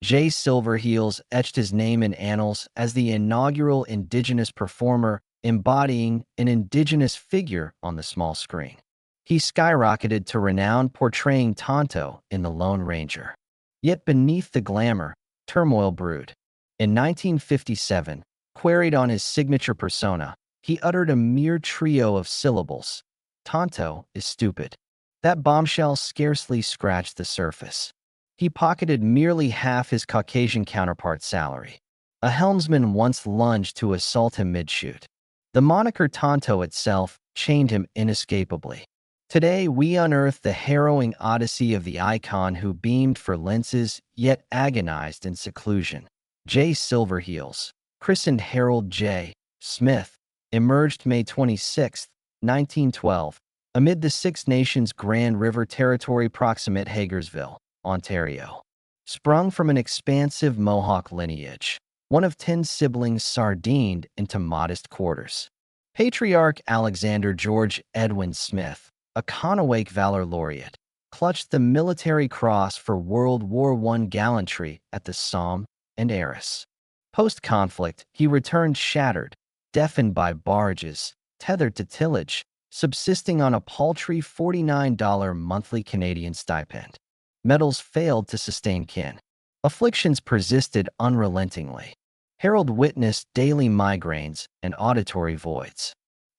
Jay Silverheels etched his name in annals as the inaugural indigenous performer embodying an indigenous figure on the small screen. He skyrocketed to renown portraying Tonto in The Lone Ranger. Yet beneath the glamour, turmoil brewed. In 1957, queried on his signature persona, he uttered a mere trio of syllables. Tonto is stupid. That bombshell scarcely scratched the surface. He pocketed merely half his Caucasian counterpart's salary. A helmsman once lunged to assault him mid-shoot. The moniker Tonto itself chained him inescapably. Today, we unearth the harrowing odyssey of the icon who beamed for lenses yet agonized in seclusion. Jay Silverheels, christened Harold J. Smith, emerged May 26, 1912, amid the Six Nations Grand River Territory proximate Hagersville, Ontario. Sprung from an expansive Mohawk lineage, one of 10 siblings sardined into modest quarters. Patriarch Alexander George Edwin Smith, a Conowick Valor Laureate, clutched the Military Cross for World War I gallantry at the Somme and Arras. Post-conflict, he returned shattered, deafened by barges, tethered to tillage, subsisting on a paltry $49 monthly Canadian stipend. Medals failed to sustain kin. Afflictions persisted unrelentingly. Harold witnessed daily migraines and auditory voids.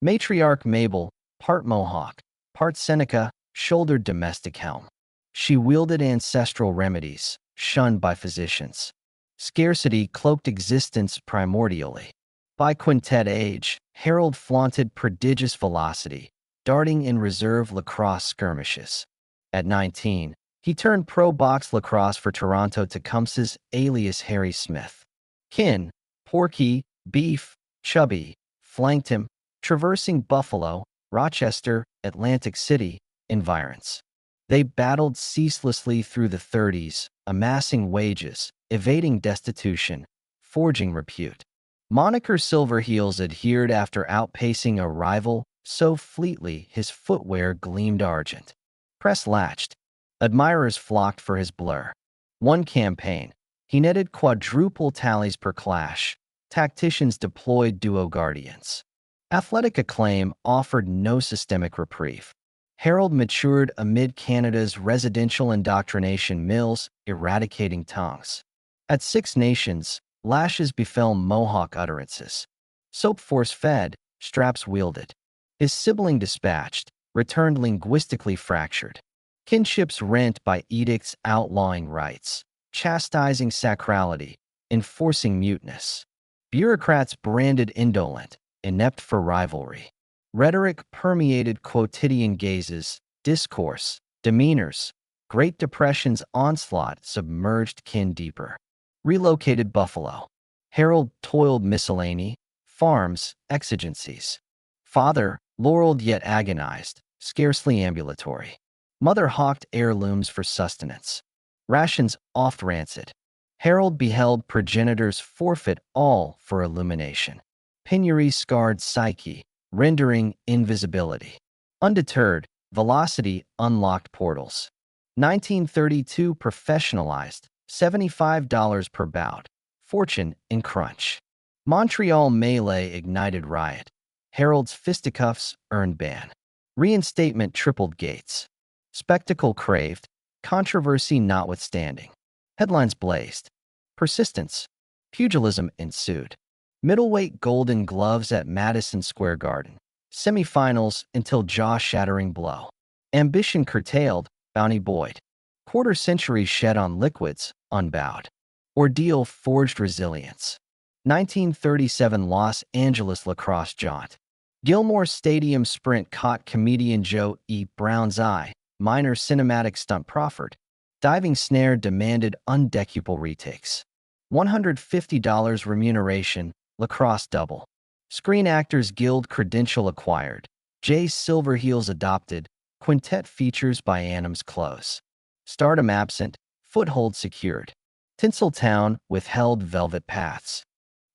Matriarch Mabel, part Mohawk, part Seneca, shouldered domestic helm. She wielded ancestral remedies, shunned by physicians. Scarcity cloaked existence primordially. By quintet age, Harold flaunted prodigious velocity, darting in reserve lacrosse skirmishes. At 19, he turned pro box lacrosse for Toronto Tecumseh's alias Harry Smith. Kin, Porky, Beef, Chubby, flanked him, traversing Buffalo, Rochester, Atlantic City, environs. They battled ceaselessly through the 30s, amassing wages, evading destitution, forging repute. Moniker Silverheels adhered after outpacing a rival so fleetly his footwear gleamed argent. Press latched. Admirers flocked for his blur. One campaign, he netted quadruple tallies per clash. Tacticians deployed duo guardians. Athletic acclaim offered no systemic reprieve. Harold matured amid Canada's residential indoctrination mills, eradicating tongues. At Six Nations, lashes befell Mohawk utterances. Soap force fed, straps wielded. His sibling dispatched, returned linguistically fractured. Kinships rent by edicts outlawing rights, chastising sacrality, enforcing muteness. Bureaucrats branded indolent, inept for rivalry. Rhetoric permeated quotidian gazes, discourse, demeanors. Great Depression's onslaught submerged kin deeper. Relocated Buffalo. Harold toiled miscellany, farms, exigencies. Father, laureled yet agonized, scarcely ambulatory. Mother hawked heirlooms for sustenance. Rations oft rancid. Harold beheld progenitors forfeit all for illumination. Penury scarred psyche, rendering invisibility. Undeterred, velocity unlocked portals. 1932 professionalized, $75 per bout. Fortune in crunch. Montreal melee ignited riot. Harold's fisticuffs earned ban. Reinstatement tripled gates. Spectacle craved, controversy notwithstanding. Headlines blazed. Persistence. Pugilism ensued. Middleweight Golden Gloves at Madison Square Garden. Semifinals until jaw-shattering blow. Ambition curtailed, Bounty Boyd. Quarter century shed on liquids, unbowed. Ordeal forged resilience. 1937 Los Angeles lacrosse jaunt. Gilmore Stadium sprint caught comedian Joe E. Brown's eye. Minor cinematic stunt proffered. Diving snare demanded undecupal retakes. $150 remuneration, lacrosse double. Screen Actors Guild credential acquired. Jay Silverheels adopted. Quintet features by Annams close. Stardom absent, foothold secured. Tinseltown withheld velvet paths.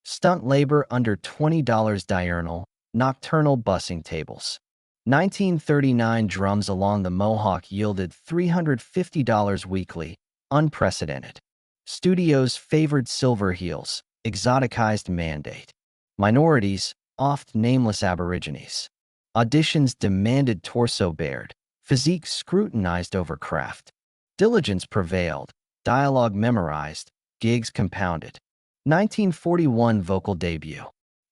Stunt labor under $20 diurnal, nocturnal bussing tables. 1939 drums along the Mohawk yielded $350 weekly, unprecedented. Studios favored Silverheels, exoticized mandate. Minorities, oft nameless aborigines. Auditions demanded torso bared, physique scrutinized over craft. Diligence prevailed, dialogue memorized, gigs compounded. 1941 vocal debut.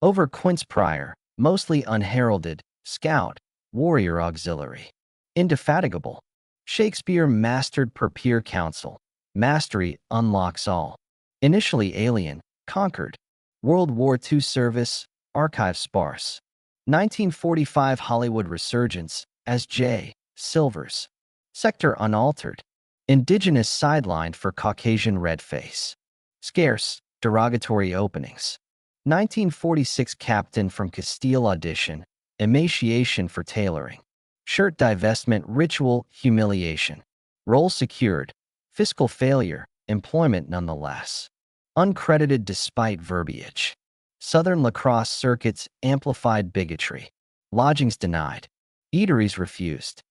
Over Quince Pryor, mostly unheralded, scout, warrior auxiliary. Indefatigable. Shakespeare mastered per peer counsel. Mastery unlocks all. Initially alien, conquered. World War II service, archive sparse. 1945 Hollywood resurgence as Jay Silvers. Sector unaltered. Indigenous sidelined for Caucasian red face. Scarce, derogatory openings. 1946 Captain from Castile audition, emaciation for tailoring. Shirt divestment ritual humiliation. Role secured, fiscal failure, employment nonetheless. Uncredited despite verbiage. Southern lacrosse circuits amplified bigotry. Lodgings denied. Eateries refused.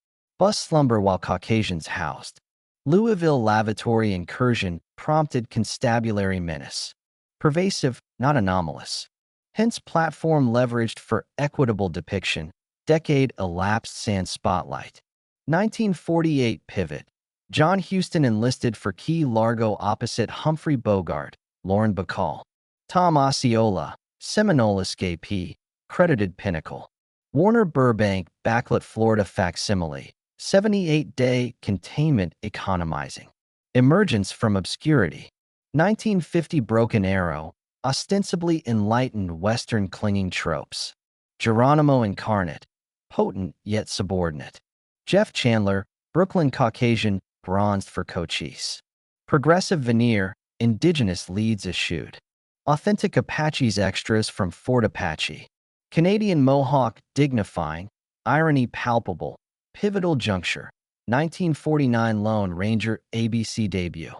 Bus slumber while Caucasians housed. Louisville lavatory incursion prompted constabulary menace. Pervasive, not anomalous. Hence platform leveraged for equitable depiction. Decade elapsed sans spotlight. 1948 pivot. John Huston enlisted for Key Largo opposite Humphrey Bogart, Lauren Bacall. Tom Osceola, Seminole escapee, credited pinnacle. Warner Burbank backlit Florida facsimile. 78-day containment economizing. Emergence from obscurity. 1950 Broken Arrow, ostensibly enlightened Western clinging tropes. Geronimo incarnate, potent yet subordinate. Jeff Chandler, Brooklyn Caucasian, bronzed for Cochise. Progressive veneer, indigenous leads eschewed. Authentic Apaches extras from Fort Apache. Canadian Mohawk dignifying, irony palpable. Pivotal juncture. 1949 Lone Ranger ABC debut.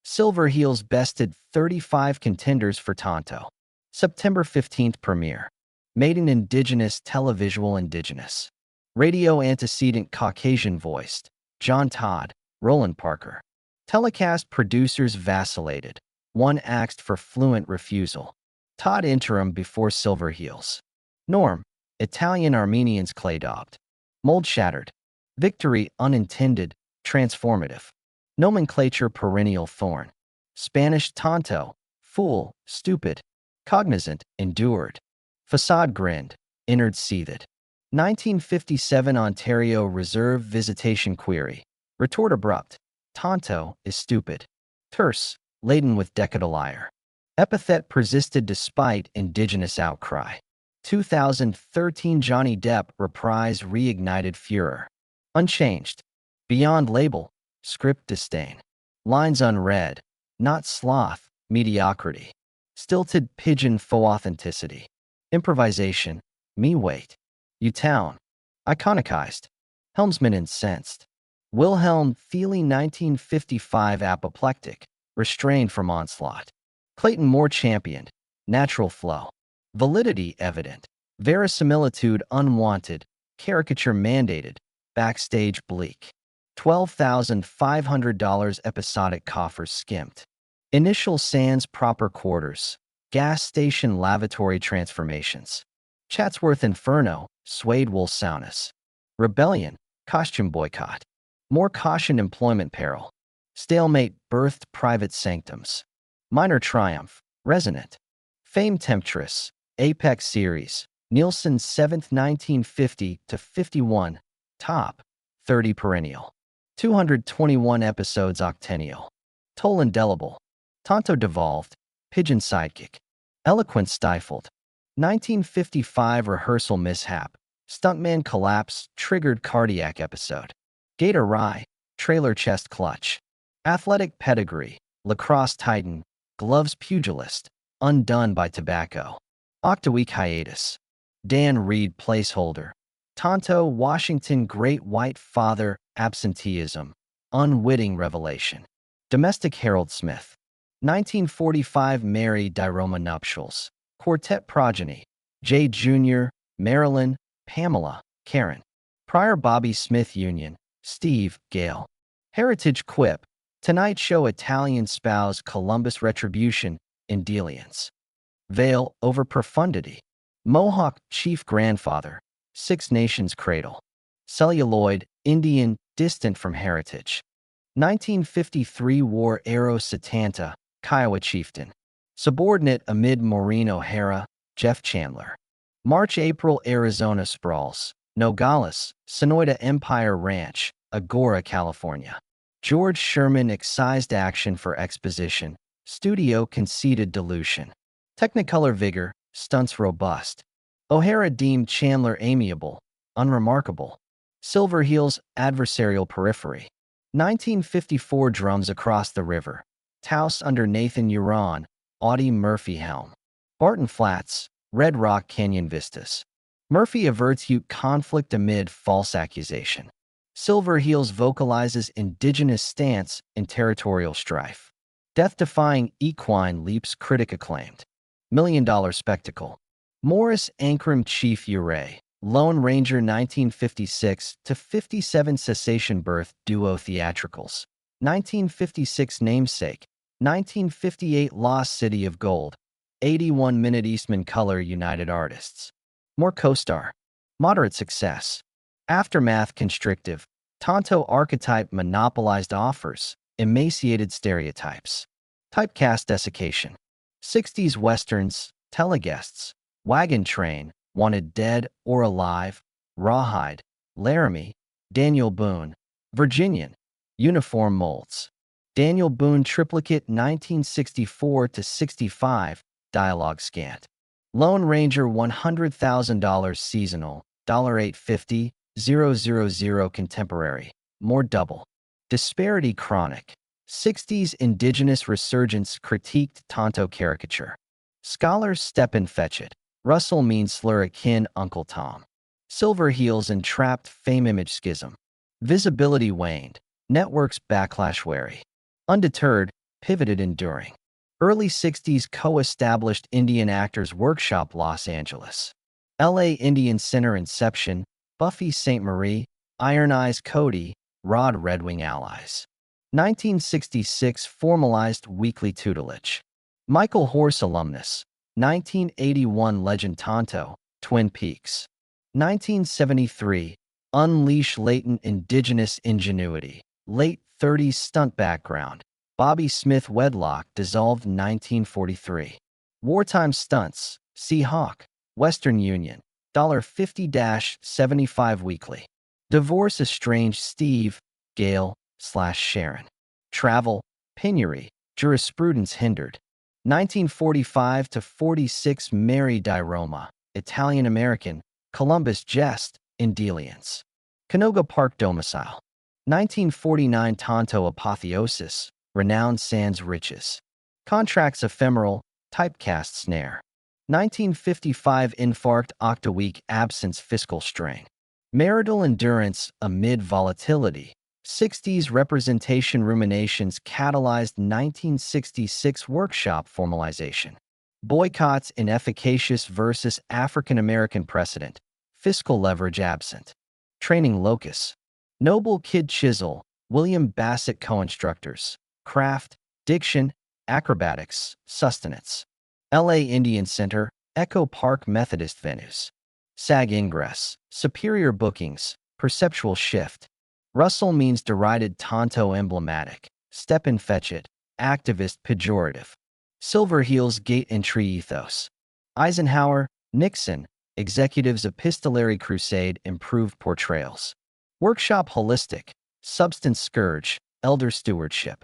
Silverheels bested 35 contenders for Tonto. September 15th premiere. Made in indigenous televisual indigenous. Radio antecedent Caucasian voiced. John Todd, Roland Parker. Telecast producers vacillated. One axed for fluent refusal. Todd interim before Silverheels. Norm. Italian Armenians clay daubed. Mold shattered. Victory unintended, transformative. Nomenclature perennial thorn. Spanish Tonto, fool, stupid. Cognizant, endured. Facade grinned, innards seethed. 1957 Ontario Reserve Visitation Query. Retort abrupt. Tonto is stupid. Terse, laden with decadal ire. Epithet persisted despite indigenous outcry. 2013 Johnny Depp reprise reignited furor. Unchanged. Beyond label, script disdain. Lines unread, not sloth, mediocrity. Stilted pigeon faux authenticity. Improvisation, me wait. You town. Iconicized. Helmsman incensed. Wilhelm Feely 1955 apoplectic, restrained from onslaught. Clayton Moore championed. Natural flow. Validity evident. Verisimilitude unwanted. Caricature mandated. Backstage bleak. $12,500 episodic coffers skimped. Initial sans proper quarters. Gas station lavatory transformations. Chatsworth Inferno, suede wool soundness. Rebellion, costume boycott. More caution employment peril. Stalemate birthed private sanctums. Minor triumph, resonant. Fame temptress, Apex series. Nielsen 7th 1950 to 51. Top 30 perennial. 221 episodes octennial. Toll indelible. Tonto devolved. Pigeon sidekick. Eloquence stifled. 1955 rehearsal mishap. Stuntman collapse triggered cardiac episode. Gate awry. Trailer chest clutch. Athletic pedigree. Lacrosse titan. Gloves pugilist. Undone by tobacco. Octaweek hiatus. Dan Reed placeholder. Tonto, Washington Great White Father, absenteeism. Unwitting revelation. Domestic Harold Smith. 1945 Mary Diroma nuptials. Quartet progeny. Jay Jr., Marilyn, Pamela, Karen. Prior Bobby Smith Union. Steve, Gail. Heritage quip. Tonight Show Italian spouse Columbus retribution in Delians. Veil over profundity. Mohawk chief grandfather. Six Nations cradle. Celluloid, Indian, distant from heritage. 1953 War Arrow Satanta, Kiowa chieftain. Subordinate amid Maureen O'Hara, Jeff Chandler. March-April Arizona sprawls. Nogales, Sonoyta Empire Ranch, Agora, California. George Sherman excised action for exposition. Studio conceded dilution. Technicolor vigor, stunts robust. O'Hara deemed Chandler amiable, unremarkable. Silverheels adversarial periphery. 1954 drums across the river. Taos under Nathan Huron, Audie Murphy helm. Barton Flats, Red Rock Canyon vistas. Murphy averts Ute conflict amid false accusation. Silverheels vocalizes indigenous stance in territorial strife. Death-defying equine leaps critic acclaimed. $1 Million spectacle. Morris Ankrum Chief Uray. Lone Ranger 1956 to 57 cessation birth duo theatricals. 1956 namesake. 1958 Lost City of Gold. 81-minute Eastman Color United Artists. More co-star. Moderate success. Aftermath constrictive. Tonto archetype monopolized offers. Emaciated stereotypes. Typecast desiccation. 60s westerns. Teleguests. Wagon Train. Wanted Dead or Alive. Rawhide. Laramie. Daniel Boone. Virginian. Uniform molds. Daniel Boone triplicate 1964 to 65. Dialogue scant. Lone Ranger $100,000 seasonal, $850, 000 contemporary, more double. Disparity chronic. 60s indigenous resurgence critiqued Tonto caricature. Scholars step and fetch it. Russell means slur akin Uncle Tom. Silverheels entrapped fame image schism. Visibility waned. Networks backlash wary. Undeterred, pivoted enduring. Early 60s co-established Indian Actors Workshop Los Angeles. LA Indian Center Inception, Buffy St. Marie, Iron Eyes Cody, Rod Red Wing Allies. 1966 formalized weekly tutelage. Michael Horse alumnus. 1981 Legend Tonto, Twin Peaks. 1973 Unleash latent indigenous ingenuity. Late 30s stunt background. Bobby Smith wedlock dissolved 1943. Wartime stunts. Seahawk. Western Union. $50-75 weekly. Divorce estranged Steve, Gail/Sharon. Travel. Penury. Jurisprudence hindered. 1945 to 46 Mary Di Roma. Italian-American. Columbus Jest. Indelience. Canoga Park domicile. 1949 Tonto apotheosis. Renowned sans riches. Contracts ephemeral. Typecast snare. 1955 infarct octaweek absence fiscal strain. Marital endurance amid volatility. 60s representation ruminations catalyzed 1966 workshop formalization. Boycotts inefficacious versus African American precedent. Fiscal leverage absent. Training locus. Noble Kid Chisel. William Bassett co-instructors. Craft, diction, acrobatics, sustenance. LA Indian Center, Echo Park Methodist venues. SAG ingress, superior bookings, perceptual shift. Russell means derided Tonto emblematic, step and fetch it, activist pejorative. Silverheels gate entry ethos. Eisenhower, Nixon, executives epistolary crusade improved portrayals. Workshop holistic, substance scourge, elder stewardship.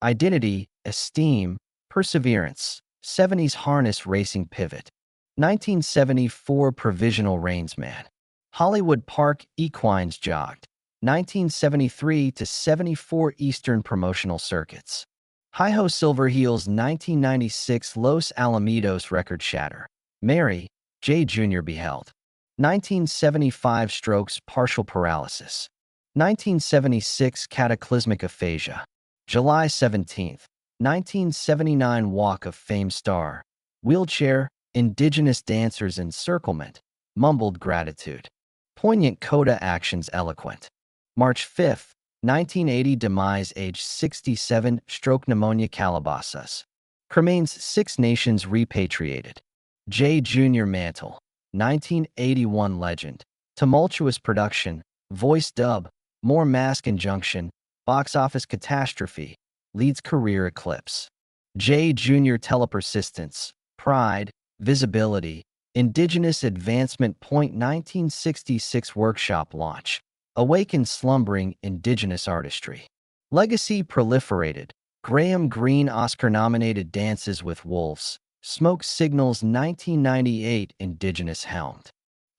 Identity, esteem, perseverance, 70s harness racing pivot. 1974 provisional reinsman. Hollywood Park equines jogged. 1973 to 74 Eastern promotional circuits. Hi-Ho Silverheels 1996 Los Alamitos record shatter. Mary, J. Jr. beheld. 1975 strokes partial paralysis. 1976 cataclysmic aphasia. July 17, 1979 Walk of Fame star. Wheelchair, indigenous dancers encirclement. Mumbled gratitude. Poignant coda actions eloquent. March 5, 1980 demise, age 67, stroke pneumonia, Calabasas. Cremains, Six Nations repatriated. Jay Jr. Mantle, 1981 legend. Tumultuous production, voice dub, more mask injunction, box office catastrophe, leads career eclipse. Jay Jr. Telepersistence, pride, visibility, Indigenous Advancement Point, 1966 workshop launch. Awakened slumbering Indigenous artistry. Legacy proliferated. Graham Greene Oscar-nominated Dances with Wolves. Smoke Signals, 1998 Indigenous helmed.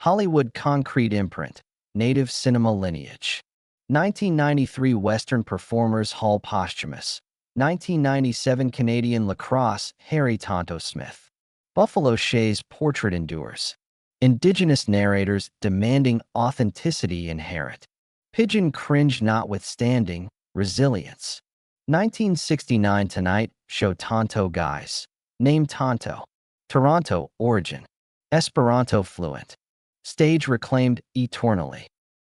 Hollywood concrete imprint. Native cinema lineage. 1993 Western Performers Hall posthumous. 1997 Canadian lacrosse Harry Tonto Smith. Buffalo Shay's portrait endures. Indigenous narrators demanding authenticity inherit. Pigeon cringe notwithstanding, resilience. 1969 Tonight Show Tonto Guys. Name Tonto. Toronto, origin. Esperanto fluent. Stage reclaimed eternally.